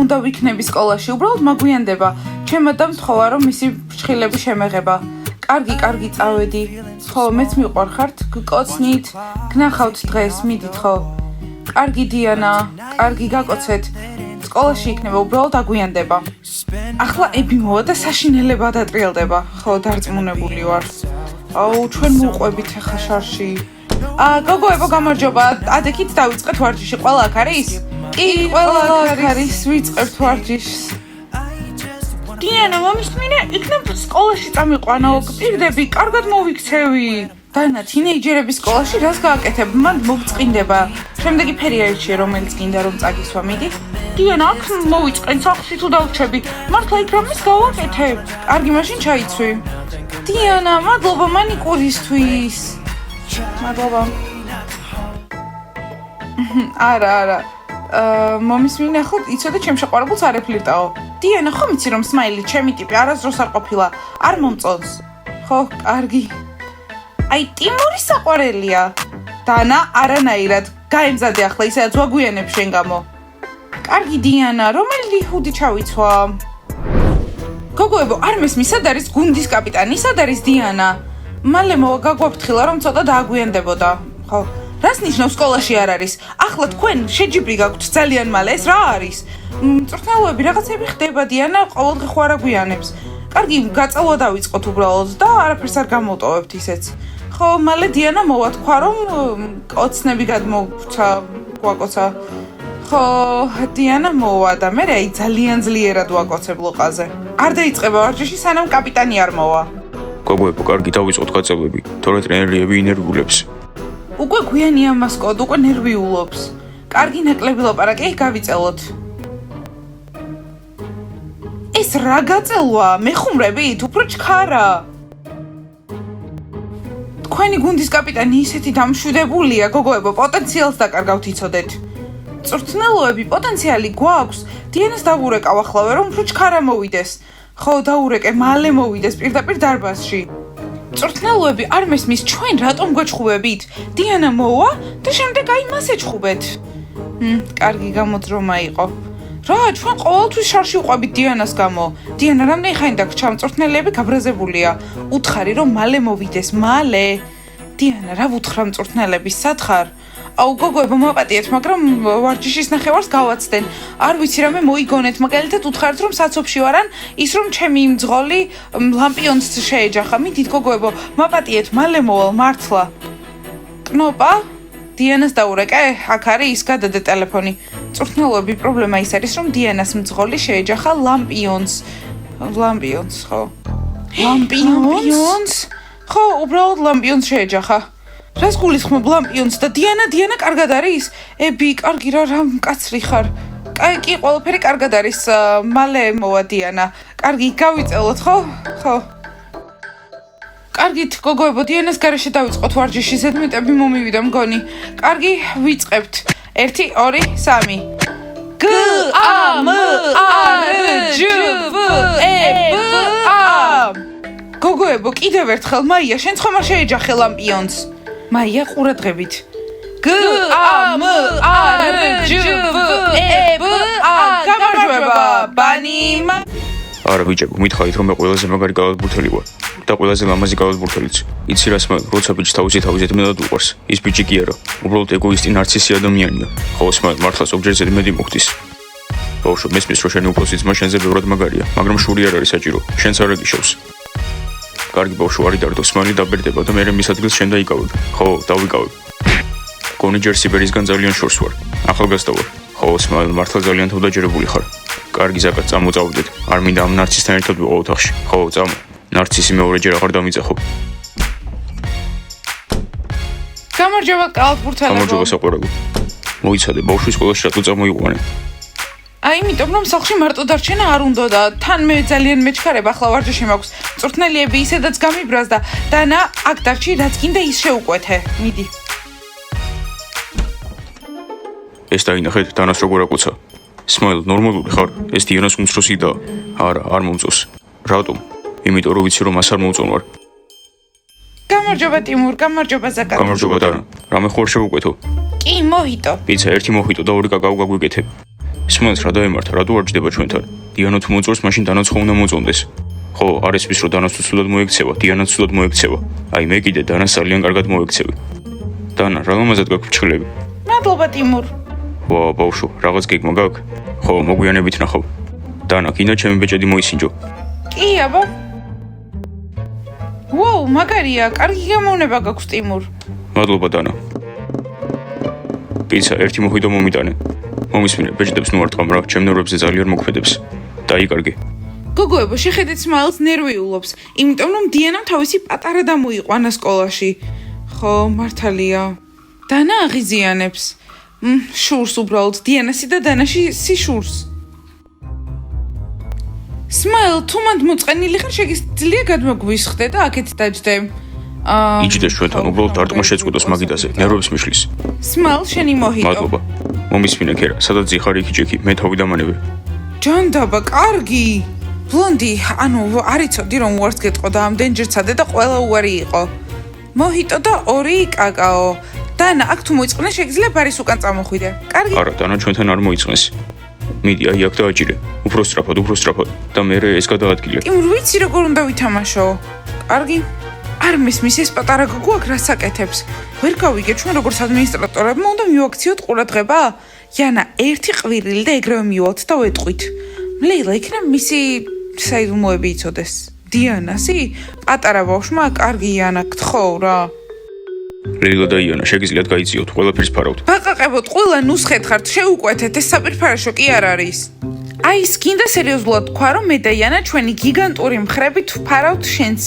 უნდა ვიქნები სკოლაში, უბრალოდ მაგვიანდება. ჩემო და მთხოვა რომ მისი ფრჩხილები შემეღება. კარგი წავედი. ხო, მეც მიყვარხართ, გკოცნით, გნახავთ დღეს, მიდით ხო. კარგი დიანა, კარგი გაკოცეთ. სკოლაში იქნება, უბრალოდ აგვიანდება. ახლა ები მოვა და საშინელება დატრიალდება. ხო, დარწმუნებული ვარ. აუ, ჩვენ მოვყვებით ახლა შარში. გოგოებო, გამარჯობა. ადექით დავიწყეთ ვარჯიში. ყველა აქ არის? კი, ყველა აქ არის. ვიწყებთ ვარჯიშს. დიანა, მომისმინე, იქნებ სკოლაში წამიყვანო. პირდები, კარგად მოვიქცევი. დანა, თინეიჯერების სკოლაში რას გააკეთებ? მან მოგწყინდება. შემდეგი ფერი აირჩიე, რომელიც გინდა რომ წაგისვა, მიდი. დიანა, აქ მოვიწყენ სახლში თუ დავრჩები. მართლა იქ რამეს გავაკეთებ? კარგი, მაშინ ჩაიცვი. დიანა, მადლობა მანიკურისთვის. მადლობა. არა. მომისმინე, ხო, იცოდე, ჩემ შეყვარებულს არ ეფლირტაო. დიანა, ხო მიცი რომ სმაილი ჩემი ტიპი არასდროს არ ყოფილა. არ მომწონს. ხო, კარგი. აი, ტიმური საყვარელია. დანა, არანაირად. გაემზადე ახლა, ისედაც ვაგვიანებ შენ გამო. კარგი დიანა, რომელი ჰუდი ჩავიცვა? გოგოებო, არ მესმის, სად არის გუნდის კაპიტანი, სად არის დიანა? მალე მოვა გაგვაფრთხილა რომ ცოტა დააგვიანდებოდა. ხო, რას ნიშნავს სკოლაში არ არის? ახლა თქვენ შეჯიბრი გაქვთ ძალიან მალე, ეს რა არის? მწვრთნელოები რაღაცები ხდება დიანა, ყოველდღე ხო არ აგვიანებს. კარგი, გაწელვა დავიწყოთ უბრალოდ და არაფერს არ გამოვტოვებთ ისეც. ხო, მალე დიანა მოვა თქვა რომ კოცნები გადმოგვცა, გვაკოცა. ხო, დიანა მოვა და მე აი ძალიან ძლიერად ვაკოცებ ლოყაზე. არ დაიწყება ვარჯიში სანამ კაპიტანი არ მოვა. გოგოებო, კარგი დავიწყოთ გაწევები, თორე ტრენერიები ინერვიულებს. უკვე გვიანია მასკოტ, უკვე ნერვიულობს. კარგი ნაკლები ლაპარაკი გავიწელოთ. ეს რა გაწელვა? მეხუმრებით, უფრო ჩქარა. თქვენი გუნდის კაპიტანი ისეთი დამშვიდებულია, გოგოებო, პოტენციალს დაკარგავთ იცოდეთ. მწვრთნელოები პოტენციალი გვაქვს. დიანას დავურეკავ ახლავე რომ უფრო ჩქარა მოვიდეს. ხო, დაურეკე, მალე მოვიდეს პირდაპირ დარბაზში. მწვრთნელოები არ მესმის, ჩვენ რატომ გვეჩხუბებით? დიანა მოვა და შემდეგ აი მას ეჩხუბეთ. კარგი გამოძრომა იყო. რა, ჩვენ ყოველთვის შარში ვყვებით დიანას გამო. დიანა, რამდენი ხანი დაგრჩა, მწვრთნელები გაბრაზებულია. უთხარი რომ მალე მოვიდეს, მალე. დიანა, რა ვუთხრა მწვრთნელების, სათხარ? აუ გოგოებო, მაპატიეთ, მაგრამ ვარჯიშის ნახევარს გავაცდენ. არ ვიცი რამე მოიგონეთ, მაგალითად უთხართ რომ საცობში ვარან, ის რომ ჩემი მძღოლი ლამპიონს შეეჯახა. მიდით გოგოებო, მაპატიეთ, მალე მოვალ მართლა. კნოპა? დიანას დაურეკე? აქ არის, გადადე ტელეფონი. მწვრთნელოები პრობლემა ის არის, რომ დიანას მძღოლი შეეჯახა ლამპიონს. ლამპიონს, ხო. ლამპიონს? ხო, უბრალოდ ლამპიონს შეეჯახა. რას გულისხმობ ლამპიონს და დიანა კარგად არის? ები, კარგი რა მკაცრი ხარ. კი, ყველაფერი კარგად არის. მალე მოვა დიანა. კარგი, გავიწელოთ, ხო? ხო. კარგით, გოგოებო, დიანას გარეშე დავიწყოთ ვარჯიში, ზედმეტები მომივიდა მგონი. კარგი, ვიწყებთ. 1 2 3. გოგოებო, კიდევ ერთხელ, მაია, შენ ხომ არ შეეჯახე ლამპიონს? მაია ყურადღებით. გამარჯვება, ბანიმა. არა ბიჭებო, მითხარით რომ მე ყველაზე მაგარი გალათბურთელი ვარ და ყველაზე ლამაზი გალათბურთელიც. იცი რა სმა, როცა ბიჭს თავზით მეტად უყვარს, ის ბიჭი კი არა, უბრალოდ ეგოისტი ნარცისი ადამიანია. ხოლო სმა, მართლა ზოგჯერ ზედმეტი მოხდის. ბავშვო, მესმის რომ შენი უფროსი ძმა შენზე ბევრად მაგარია, მაგრამ შური არ არის საჭირო, შენც არ აგიშევს. კარგი ბავშვო, არ იდარდო, სმალი დაბერდება და მე მის ადგილს შენ დაიკავებ. ხო, დავიკავებ. გონი ჯერ სიბერისგან ძალიან შორს ვარ. ახალგაზრდა ვარ. ხო, სმალი მართლა ძალიან თავდაჯერებული ხარ. კარგი ზაკად წამოწავდეთ. არ მინდა ამ ნარცისთან ერთად ვიყო ოთახში. ხო, წამო. ნარცისი მეორეჯერ აღარ დამიწახო. გამარჯობა, კალათბურთელებო. გამარჯობა საყვარელო. მოიცადე, ბავშვის სკოლაში რატო წამოიყვანე? იმიტომ რომ სახლში მარტო დარჩენა არ უნდა და თან მე ძალიან მეჩქარებ, ახლა ვარჯიში მაქვს. მწვრთნელიები ისედაც გამიბრაზდა. დანა, აქ დარჩი, რაც გინდა ის შეუკვეთე. მიდი. ეს დაინახეთ, დანას როგორ აკუცა. სმაილ, ნორმალური ხარ? ეს დიანას უმცროსი და არა, არ მომწონს. რატომ? იმიტომ რომ ვიცი რომ მას არ მომწონვარ. გამარჯობა ტიმურ, გამარჯობა ზაკატ. გამარჯობა დანა. რამე ხوار შევუკვეთო? კი, მოჰიტო. პიცა, 1 მოჰიტო და 2 კაკაო გაგვიკეთებ. სმაილს რა დაემართა, რატო არ ჯდება ჩვენთან? დიანა თუ მოწონს, მაშინ დანაც ხო უნდა მოწონდეს. ხო, არ ისმის რომ დანაც უცუდად მოექცევა, დიანაც უცუდად მოექცევა. აი მე კიდე დანას ძალიან კარგად მოექცევი. დანა, რა ლამაზად გაქვს ჭხლები. მადლობა ტიმურ. ვა, ბავშვო, რაღაც გეგმა გაქვს? ხო, მოგვიანებით ნახავ. დანა, კიდე ჩემი ბეჭედი მოისინჯო. კი, აბა. ვოუ, მაგარია, კარგი გამოვნება გაქვს ტიმურ. მადლობა დანა. პიცა, ერთი მოხიდო მომიტანე. მომისმინე, ბეჭდებს ნუ არ ტყამ რა, ჩემ ნერვებზე ძალიან მოქმედებს. დაიკარგე. გოგოებო, შეხედეთ სმაილს ნერვიულობს, იმიტომ რომ დიანამ თავისი პატარა დამოიყვანა სკოლაში. ხო, მართალია. დანა აღიზიანებს. შურს უბრალოდ დიანასი და დანაში სიშურს. სმაილ, თუ მანდ მოწყენილი ხარ, შეგიძლია გადმოგვისხდე და აქეთ დაჯდე. იჯდეს ჩვენთან, უბრალოდ დარტყმა შეწყვეტოს მაგიდაზე, ნერვებს მიშლის. სმაილ, შენი მოჰიტო. მადლობა. მომისმინე ქერა, სადაც ზიხარ იქ ჯექი, მე თავი დამანები. ჯანდაბა, კარგი. ბლონდი, ანუ არ იცოდი რომ უარს გეტყო და ამდენჯერ ცადე და ყველა უარი იყო. მოჰიტო და 2 კაკაო. დანა, აქ თუ მოიწყნე, შეგიძლია ბარის უკან წამოხვიდე. კარგი? არა, დანა ჩვენთან არ მოიწყნეს. მიდი, აი აქ დააჭირე. უფრო სწრაფად და მე ეს გადაადგილე. ტიმურ, ვიცი როგორ უნდა ვითამაშო. კარგი? არ მისმის ეს პატარა გოგო აქ რას აკეთებს? ვერ გავიგე, ჩვენ როგორც ადმინისტრატორებმა უნდა მივაქციოთ ყურადღება?იანა, ერთი ყვირილი და ეგრევე მივალთ და ვეტყვით. ლეილა, იქნებ მისი საიდუმლოები იცოდეს. დიანასი? პატარა ბავშვმა, კარგი იანა, გთხოვ რა. ლეილა და იანა, შეგიძლიათ გაიძიოთ, ყველაფერს ფარავთ. ბაყაყებოთ, ყველა ნუსხეთ ხართ, შეუკვეთეთ, ეს საპირფარეშო კი არ არის. აი, სკინდა სერიოზულად თქვა, რომ მე და იანა ჩვენი გიგანტური მხრებით ვფარავთ შენს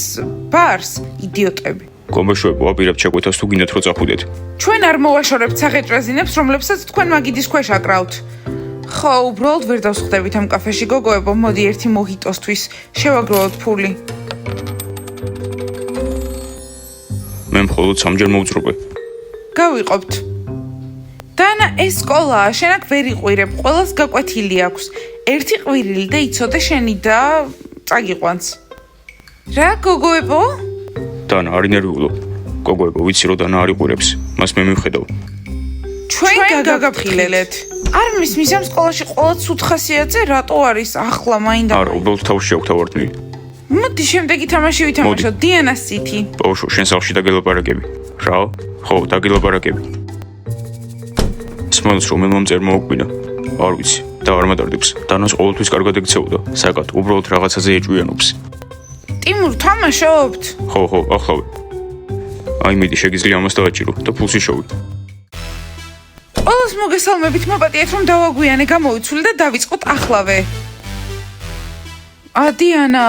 ბარს, იდიოტები. გომბეშვებო, აპირებთ შეკვეთას თუ გინდათ რომ წახვიდეთ. ჩვენ არ მოვაშორებთ საღეჭვაზინებს, რომლებსაც თქვენ მაგიდის ქვეშ აკრავთ. ხო, უბრალოდ ვერ დავსხდებით ამ კაფეში, გოგოებო, მოდი ერთი მოჰიტოსთვის შევაგროვოთ ფული. მე მხოლოდ 3 ჯერ მოვწრობე. გავიყოფთ. დანა, ეს სკოლაა, შენ აქ ვერ იყვირებ, ყველას გაკვეთილი აქვს. ერთი ყვირილი და იცოდე შენი და წაგიყვანს. რა, გოგოებო? დანა, არ ინერვიულო. გოგოებო, ვიცი რომ დანა არ იყურებს. მას მე მივხედავ. ჩვენ გაგაფრთხილეთ. არ მისმის ამ სკოლაში ყველა ცუდ ხასიათზე რატო არის ახლა მაინდა? არა, უბრალოდ თავში შევთავარდნი. მოდი შემდეგი თამაში ვითამაშოთ, დიანას ცითი. ბავშვო, შენ სახლში დაგელაპარაკები. რა? ხო, დაგელაპარაკები. სმაილს რომელმა მწერმა უკბინა? არ ვიცი და არ მატარდებს. დანას ყოველთვის კარგად ექცეოდა. საკად, უბრალოდ რაღაცაზე ეჭვიანობს. ტიმურ, თამაშობთ? ხო, ახლავე. აი მიდი, შეგიძლია ამას დააჭირო და ფულს იშოვი. ყველას მოგესალმებით, მოპატიეთ რომ დავაგვიანე, გამოვიცვლი და დავიწყოთ ახლავე. დიანა,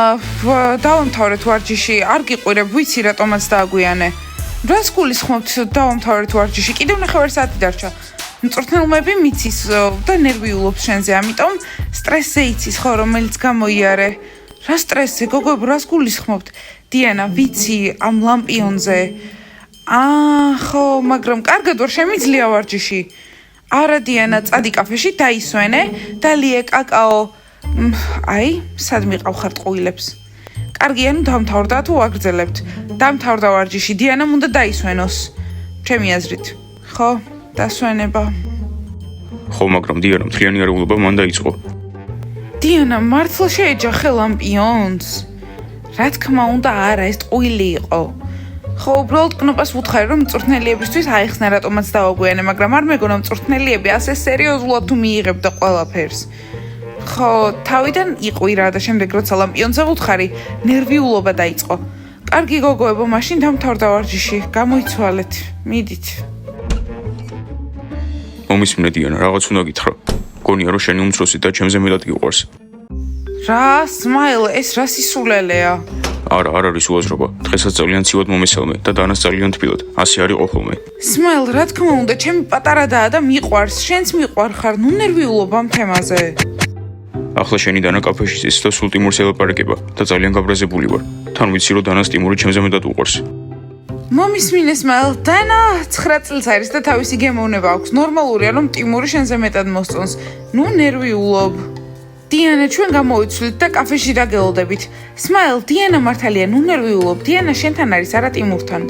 დავამთავრეთ ვარჯიში, არ გიყვირებ, ვიცი რატომაც დააგვიანე. რას გულისხმობთ დავამთავრეთ ვარჯიში? კიდევ 9 საათი დარჩა. მწვრთნელები მიცის და ნერვიულობს შენზე, ამიტომ სტრესზე იცის ხო, რომელიც გამოიარე. რა სტრესზე, გოგოებო, რას გულისხმობთ? დიანა, ვიცი, ამ ლამპიონზე. ხო, მაგრამ კარგად ვარ, შემიძლია ვარჯიში. არა, დიანა, წადი კაფეში, დაისვენე და ლიე კაკაო. აი, სად მიყავხართ ყუილებს? კარგი, ანუ დამთავრდა თუ აგრძელებთ? დამთავრდა ვარჯიში, დიანამ უნდა დაისვენოს. ჩემი აზრით. ხო, დასვენება. ხო, მაგრამ დიანა, მთლიანი არეულობა მან დაიწყო. დიანა, მართლა შეეჯახე ლამპიონს? რა თქმა უნდა, არა, ეს ყუილი იყო. ხო, უბრალოდ კნოპას ვუთხარი, რომ მწვრთნელიებისთვის აიხსნა რატომაც დავაგვიანე, მაგრამ არ მეგონა მწვრთნელიები ასე სერიოზულად თუ მიიღებდა ყველაფერს. ხო, თავიდან იყვირა და შემდეგ როცა ლამპიონზე ვუთხარი, ნერვიულობა დაიწყო. კარგი გოგოებო, მაშინ დამთავრდა ვარჯიში, გამოიცვალეთ, მიდით. მომისმინე დიანა, რაღაც უნდა გითხრა. გონია რომ შენი უმცროსი და ჩემზე მეტად გიყვარს. რა, სმაილ, ეს რა სისულელეა? არა, არ არის უაზრობა. დღესაც ძალიან ცივად მომესალმე და დანას ძალიან თბილად. ასე არ იყო ხოლმე. სმაილ, რა თქმა უნდა, ჩემი პატარა დაა და მიყვარს, შენც მიყვარ ხარ, ნუ ნერვიულობ ამ თემაზე. ახლა შენი დანა კაფეში ის და სულ ტიმურს ელაპარაკება და ძალიან გაბრაზებული ვარ. თან ვიცი რომ დანას ტიმური ჩემზე მეტად უყვარს. მომისმინე სმაილ, დანა 9 წელს არის და თავისი გემოვნება აქვს. ნორმალურია რომ ტიმური შენზე მეტად მოსწონს. ნუ ნერვიულობ. დიანა, ჩვენ გამოვიცვლით და კაფეში დაგელოდებით. სმაილ, დიანა მართალია, ნუ ნერვიულობ. დიანა შენთან არის, არა ტიმურთან.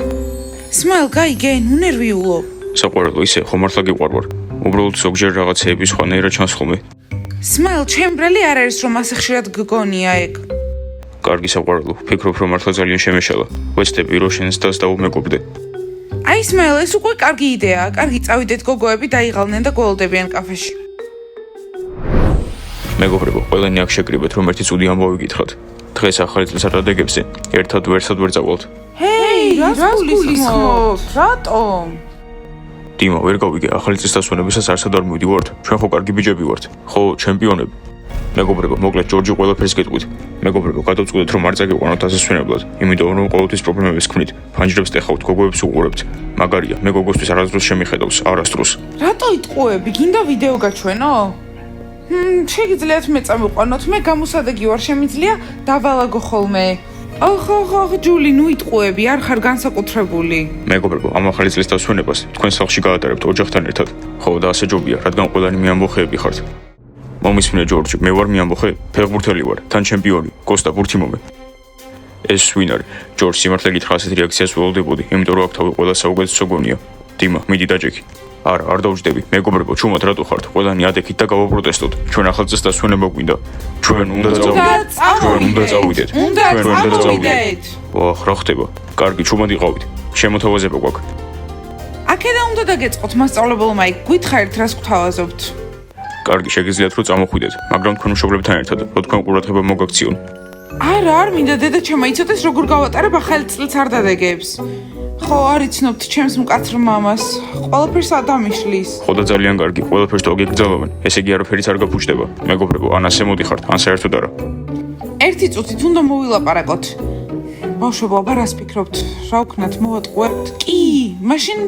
სმაილ, გაიგე, ნუ ნერვიულობ. საყვარელო, ისე ხომ მართლა გიყვარვარ. უბრალოდ ზოგჯერ რაღაცეები სხვანაირად ჩანს ხოლმე. Smile, ჩემბრალი არ არის რომ ასე ხშირად გგონია ეგ. კარგი საყვარელო, ფიქრობ რომ მართლა ძალიან შემეშალა. ვეცდები რომ შენს დას დაუმეგობრდე. აი Smile, ეს უკვე კარგი იდეაა. კარგი, წავიდეთ გოგოები დაიღალნენ და გველდებიან კაფეში. მეგობრებო, ყველანი აქ შეკრიბეთ რომ ერთი ცუდი ამბავი გითხრათ. დღეს ახალი წლის ადრდეგებზე ერთად ვერ წავალთ. ჰეი, რას გულისხმობ? რატომ? დიმა, ვერ გავიგე, ახალი წლის დასვენებისას არსად არ მივდივართ. ჩვენ ხო კარგი ბიჭები ვართ. ხო, ჩემპიონები. მეგობრებო, მოკლედ ჯორჯი ყველაფერს გეტყვით. მეგობრებო, გადავწყვეტეთ რომ არ წაგიყვანოთ ასესვენებლად, იმიტომ რომ ყოველთვის პრობლემების ქმნით. ფანჯრებს ტეხავთ, გოგოებს უყურებთ. მაგარია, მე გოგოსთვის არასდროს შემიხედავს, არასდროს. რატო იტყუები? გინდა ვიდეო გაჩვენო? შეგიძლიათ მე წამიყვანოთ, მე გამოსადეგი ვარ, შემიძლია დავალაგო ხოლმე. ხო, ჯული, ნუ იტყუები, არ ხარ განსაკუთრებული. მეგობრებო, ამ ახალი წლის დასვენებას თქვენ სახლში გაატარებთ ოჯახთან ერთად. ხო, და ასე ჯობია, რადგან ყველანი მეამბოხეები ხართ. მომისმინე ჯორჯი, მე ვარ მეამბოხე, ფეხბურთელი ვარ, თან ჩემპიონი, კოსტა ბურთიმომე. ეს ვინ არის? ჯორჯ, სიმართლე გითხრა, ასეთ რეაქციას ველოდებოდი, იმიტომ რომ აქ თავი ყველა საუკეთესო გონია. დიმა, მიდი დაჯექი. არა, არ დავჯდები. მეგობრებო, ჩუმად რატო ხართ? ყველანი ადექით და გავაპროტესტოთ. ჩვენ ახალ წელს დასვენება გვინდა. ჩვენ უნდა წავიდეთ. ვახ, რა ხდება? კარგი, ჩუმად იყავით. შემოთავაზება გვაქვს. აქედა უნდა დაგეწყოთ მასწავლებელმა იქ. გითხარით, რას გვთავაზობთ? კარგი, შეგიძლიათ რომ წამოხვიდეთ, მაგრამ თქვენ მშობლებთან ერთად, რომ თქვენ ყურადღება მოგაქციონ. არა, არ მინდა დედა ჩემო იცოდეს როგორ გავატარებ ახალი წლიც არ დადაგებს. ხო, არ იცნობთ ჩემს მკაცრ მამას. ყველაფერს ადამიშლის. ხო და ძალიან კარგი, ყველაფერს დაგეგრძალავენ. ესე იგი არაფერიც არ გაფუჭდება. მეგობრებო, ან ასე მოდიხართ, ან საერთოდ არა. ერთი წუთით უნდა მოვილაპარაკოთ. ბავშვებო, აბა რას ფიქრობთ? რა ვქნათ, მოვატყუებთ? კი, მაშინ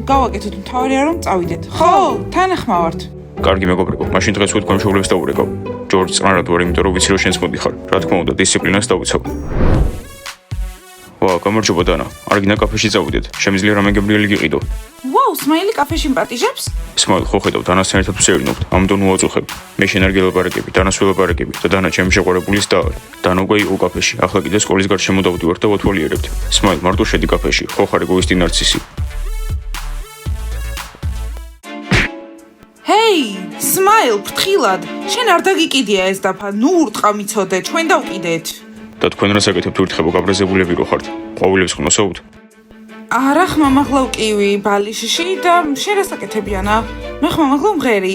გავაკეთოთ მთავარია რომ წავიდეთ. ხო, თანახმავართ. კარგი მეგობრებო, მაშინ დღეს თქვენ მშობლებს დაურეკავ. ჯორჯ, წნარად ვარ, იმიტომ რომ ვიცი რომ შენც მოდიხარ. რა თქმა უნდა, დისციპლინას დავიცავ. ვა, გამარჯობა დანა. არ გინდა კაფეში წავიდეთ. შემიძლია რამე გემრიელი გიყიდო. ვაუ, სმაილი კაფეში მპატიჟებს? სმაილ, ხო ხედავ, დანასთან ერთად ვსეირნობთ. ამიტომ უაწუხებ. მე შენ არ გელაპარაკები, დანას ველაპარაკები და დანა ჩემი შეყვარებულის და დანა უკვე იყო კაფეში. ახლა კიდე სკოლის გარშემო დავდივართ და ვათვალიერებთ. სმაილ, მარტო შედი კაფეში. ხო ხარ ეგოისტი ნარცისი. ჰეი, სმაილ, ფრთხილად. შენ არ დაგიკიდია ეს დაფა. ნუ ურტყა მიცოდე, ჩვენ დავკიდეთ. და თქვენ რას აკეთებთ ურთხებო გაბრაზებულები რო ხართ? ყვავილებს ხნოსავთ? არა, ხმამაღლა ვკივი ბალიშში და შენ რას აკეთებიანა? მე ხმამაღლა მღერი.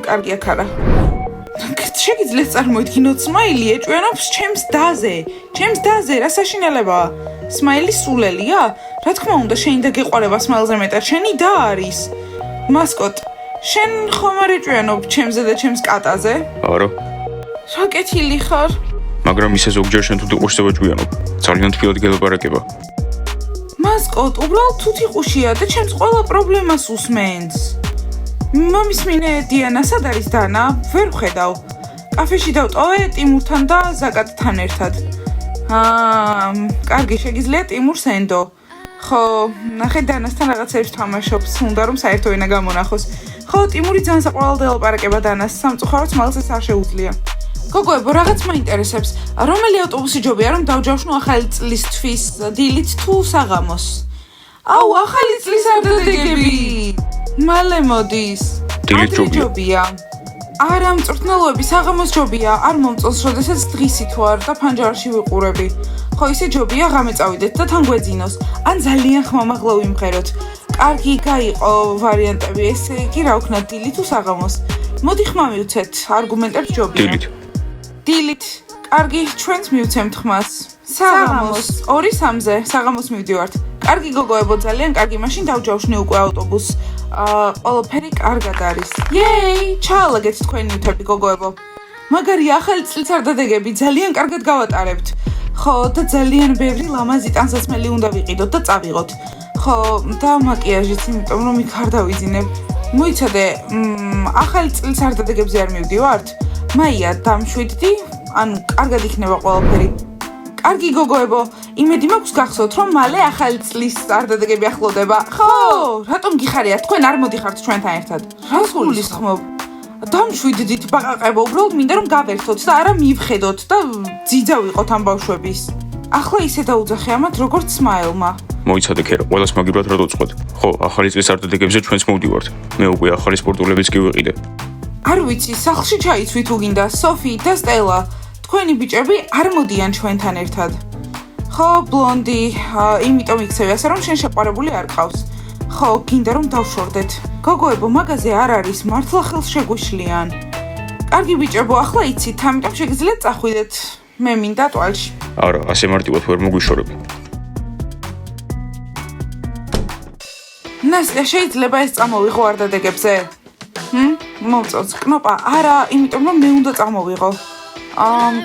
კარგი აქ არა. შეგიძლიათ წარმოიდგინოთ, სმაილი ეჭვიანობს ჩემს დაზე. ჩემს დაზე, რა საშინელებაა? სმაილის სულელია? რა თქმა უნდა, შენი და გეყარება სმაილზე მეტად, შენი და არის. მასკოტ, შენ ხომ არ ეჭვიანობ ჩემზე და ჩემს კატაზე? არა. რა კეთილი ხარ? მაგრამ ისე ზოგჯერ შენ თუ დიყურს ვაჭვიანობ. ძალიან თბილად გელაპარაკება. მასკოტ, უბრალოდ თუთიყუშია და ჩემს ყველა პრობლემას უსმენს. მომისმინე დიანა, სად არის დანა? ვერ ვხედავ. კაფეში დავტოვე ტიმურთან და ზაკატთან ერთად. კარგი, შეგიძლია ტიმურს ენდო. ხო, ნახე დანასთან რაღაცებს თამაშობს, უნდა რომ საერთო ენა გამონახოს. ხო, ტიმური ძალიან საყვარელად ელაპარაკება დანას, სამწუხაროდ მალს ეს არ შეუძლია. გოგოებო, რაღაც მაინტერესებს. რომელი ავტობუსი ჯობია რომ დავჯავშნო ახალი წლისთვის დილით თუ საღამოს? აუ, ახალი წლის არ დადეგები. მალე მოდის. დილით ჯობია. არა, მწვრთნელოები საღამოს ჯობია, არ მომწონს, როდესაც დღისით ვარ და ფანჯარში ვიყურები. ხო, ისე ჯობია ღამე წავიდეთ და თან გვეძინოს. ან ძალიან ხმამაღლა ვიმღეროთ. კარგი, გაიყო ვარიანტები, ესე იგი რა ვქნათ, დილით თუ საღამოს? მოდი ხმა მივცეთ, არგუმენტებს ჯობია. დილით. კარგი, ჩვენც მივცემთ ხმას. საღამოს 2-3-ზე საღამოს მივდივართ. კარგი გოგოებო, ძალიან კარგი, მაშინ დავჯავშნე უკვე ავტობუსს. ყველაფერი კარგად არის. იეი, ჩაალაგეთ თქვენი ნივთები გოგოებო. მაგარი ახალი წლიც არ დადეგები, ძალიან კარგად გავატარებთ. ხო, და ძალიან ბევრი ლამაზი ტანსაცმელი უნდა ვიყიდოთ და წავიღოთ. ხო, და მაკიაჟიც, იმიტომ რომ იქ არ დავიძინებ. მოიცადე, ახალი წლიც არ დადეგებზე არ მივდივართ? მაია, დამშვიდდი, ან კარგად იქნება ყველაფერი. კარგი გოგოებო, იმედი მაქვს გახსოვთ, რომ მალე ახალი წლის არ დადეგები ახლოვდება. ხო, რატომ გიხარიათ? თქვენ არ მოდიხართ ჩვენთან ერთად. რას გულისხმობ? დამშვიდდით ბაყაყებო, უბრალოდ მინდა რომ გავერთოთ და არა მივხედოთ და ძიძა ვიყოთ ამ ბავშვების. ახლა ისე დაუძახე ამათ როგორც სმაილმა. მოიცადე ქერა, ყველას მაგივრად რა დაწყვეტ. ხო, ახალი წლის არ დადეგებზე ჩვენც მოვდივართ. მე უკვე ახალი სპორტულებიც კი ვიყიდე. არ ვიცი, სახლში ჩაიცვი თუ გინდა, სოფი და სტელა. თქვენი ბიჭები არ მოდიან ჩვენთან ერთად. ხო, ბლონდი, იმიტომ იქცევი ასე რომ შენ შეყვარებული არ ყავს. ხო, გინდა რომ დავშორდეთ. გოგოებო, მაგაზე არ არის, მართლა ხელს შეგვიშლიან. კარგი ბიჭებო, ახლა იცით, ამიტომ შეგიძლიათ წახვიდეთ. მე მინდა ტვალში. არა, ასე მარტივად ვერ მოგვიშორებ. ნასტია, შეიძლება ეს წამოვიღო არდადეგებზე? მომწონს, კნოპა, არა, იმიტომ რომ მე უნდა წამოვიღო.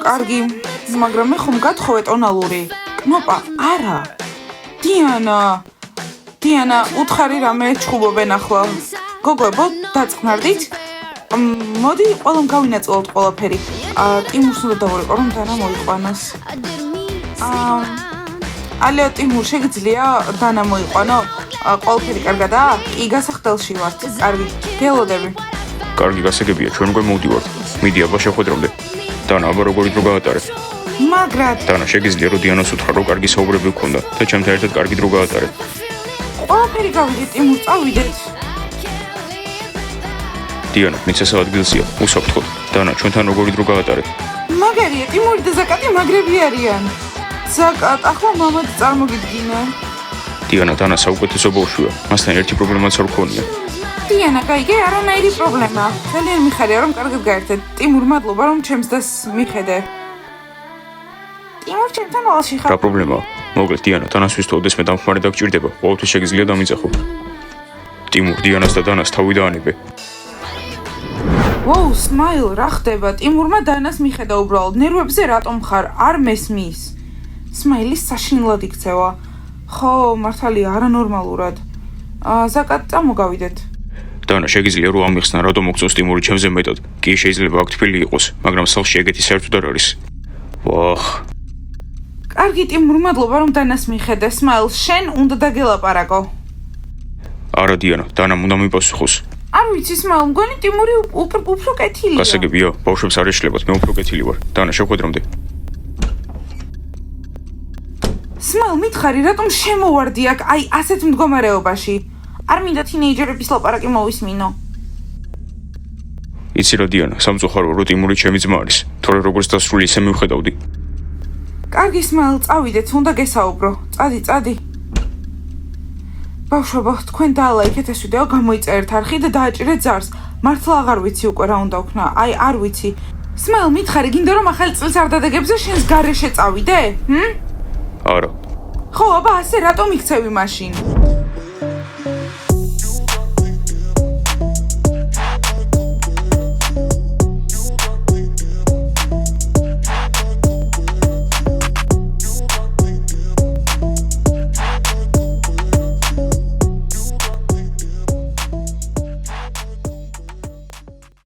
კარგი, მაგრამ მე ხომ გათხოვე ტონალური. კნოპა, არა. დიანა, უთხარი რამე ჩხუბობენ ახლა. გოგოებო, დაწყნარდით? მოდი, ყველამ გავინაწილოთ ყველაფერი. ტიმურს უნდა დავურეკო, რომ დანა მოიყვანოს. ალეო, ტიმურ, შეგიძლია დანა მოიყვანო? ყველაფერი კარგადაა? კი, გასახდელში ვართ. კარგი, გელოდები. კარგი, გასაგებია, ჩვენ უკვე მოვდივართ. მიდი, აბა შეხვედრამდე. დანა, აბა როგორი დრო გაატარე? მაგრად. დანა, შეგიძლია რომ დიანას უთხრა, რომ კარგი საუბრები გქონდა და ჩემთან ერთად კარგი დრო გაატარე. ყველაფერი გავიდეთ, ტიმურ, წავიდეთ. დიანა, მიცესა ადგილზეა, უსაფრთხოდ. დანა, ჩვენთან როგორი დრო გაატარე? მაგარია, ტიმური და ზაკატი მაგრები არიან. ზაკატ, ახლა მამად წარმოგიდგინე. დიანა, დანა საუკეთესო ბავშვია. მასთან ერთი პრობლემაც არ გქონია. დიანა, გაიგე, არანაირი პრობლემა. ძალიან მიხარია, რომ კარგად გაერთეთ. ტიმურ, მადლობა, რომ ჩემს დას მიხედე. ტიმურ, ჩემთან ვალში ხარ? რა პრობლემაა? მოგეთ, დიანა, დანასთვის თუ ოდესმე დამხმარე დაგჭირდება, ყოველთვის შეგიძლია დამიძახო. ტიმურ, დიანას და დანას თავი დაანებე. ვოუ, სმაილ, რა ხდება? ტიმურმა დანას მიხედა უბრალოდ. ნერვებზე რატომ ხარ? არ მესმის. სმაილის საშინლად იქცევა. ხო, მართალია, არანორმალურად. ზაკატ, წამოგავიდეთ. დანა, შეგიძლია რომ ამიხსნა, რატომ მოგწონს ტიმური ჩემზე მეტად. კი, შეიძლება აქ თბილი იყოს, მაგრამ სახლში ეგეთი საერთოდ არ არის. ვახ. კარგი, ტიმურ, მადლობა, რომ დანას მიხედე. სმაილ, შენ უნდა დაგელაპარაკო. არა, დიანა, დანამ უნდა მიპასუხოს. არ ვიცი, სმაილ, მგონი ტიმური უფრო კეთილია. გასაგებია, ბავშვებს არ ეშლებათ, მე უფრო კეთილი ვარ. დანა, შეხვედრამდე. სმაილ, მითხარი, რატომ შემოვარდი აქ, აი, ასეთ მდგომარეობაში? არ მინდა თინეიჯერების ლაპარაკი მოვისმინო. იცი რა, დიანა, სამწუხაროა, რომ ტიმური ჩემი ძმა არის. თორე როგორც დასრული ისე მივხედავდი. კარგი, სმაილ, წავიდეთ, უნდა გესაუბრო. წადი. ბავშვებო, თქვენ დაალაიქეთ ეს ვიდეო, გამოიწერეთ არხი და დააჭირეთ ზარს. მართლა აღარ ვიცი უკვე რა უნდა ვქნა. აი, არ ვიცი. სმაილ, მითხარი, გინდა რომ ახალი წლის არდადეგებზე შენს გარეშე წავიდე? არა. ხო, აბა, ასე რატომ იქცევი მაშინ?